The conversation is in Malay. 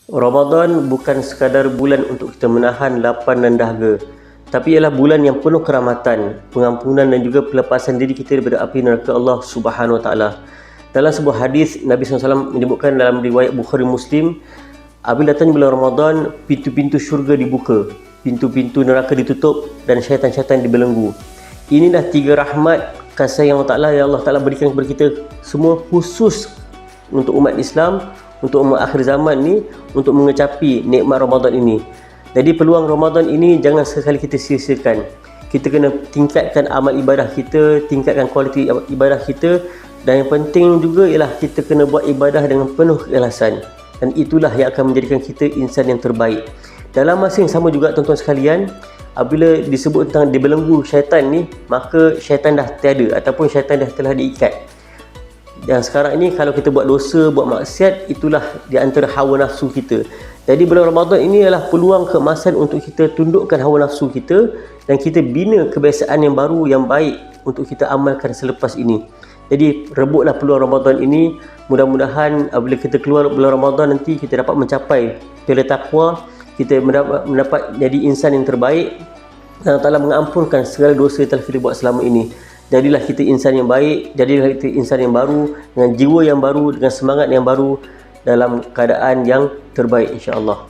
Ramadan bukan sekadar bulan untuk kita menahan lapar dan dahaga, tapi ialah bulan yang penuh kerahmatan, pengampunan dan juga pelepasan diri kita daripada api neraka Allah Subhanahu Wa Taala. Dalam sebuah hadis, Nabi SAW menyebutkan dalam riwayat Bukhari Muslim, apabila datang bulan Ramadan, pintu-pintu syurga dibuka, pintu-pintu neraka ditutup dan syaitan-syaitan dibelenggu. Inilah 3 rahmat kasih yang Allah Ta'ala berikan kepada kita semua, khusus untuk umat Islam, untuk umat akhir zaman ni, untuk mengecapi nikmat Ramadan ini. Jadi peluang Ramadan ini jangan sekali kita sia-siakan. Kita kena tingkatkan amal ibadah kita, tingkatkan kualiti ibadah kita, dan yang penting juga ialah kita kena buat ibadah dengan penuh keikhlasan. Dan itulah yang akan menjadikan kita insan yang terbaik. Dalam masa yang sama juga tuan-tuan sekalian, apabila disebut tentang dibelenggu syaitan ni, maka syaitan dah tiada ataupun syaitan dah telah diikat. Dan sekarang ini kalau kita buat dosa, buat maksiat, itulah di antara hawa nafsu kita. Jadi bulan Ramadan ini adalah peluang keemasan untuk kita tundukkan hawa nafsu kita dan kita bina kebiasaan yang baru yang baik untuk kita amalkan selepas ini. Jadi rebutlah peluang Ramadan ini. Mudah-mudahan apabila kita keluar bulan Ramadan nanti, kita dapat mencapai piala takwa, kita mendapat jadi insan yang terbaik dan Allah Ta'ala mengampunkan segala dosa yang telah kita buat selama ini. Jadilah kita insan yang baik, jadilah kita insan yang baru, dengan jiwa yang baru, dengan semangat yang baru, dalam keadaan yang terbaik insya-Allah.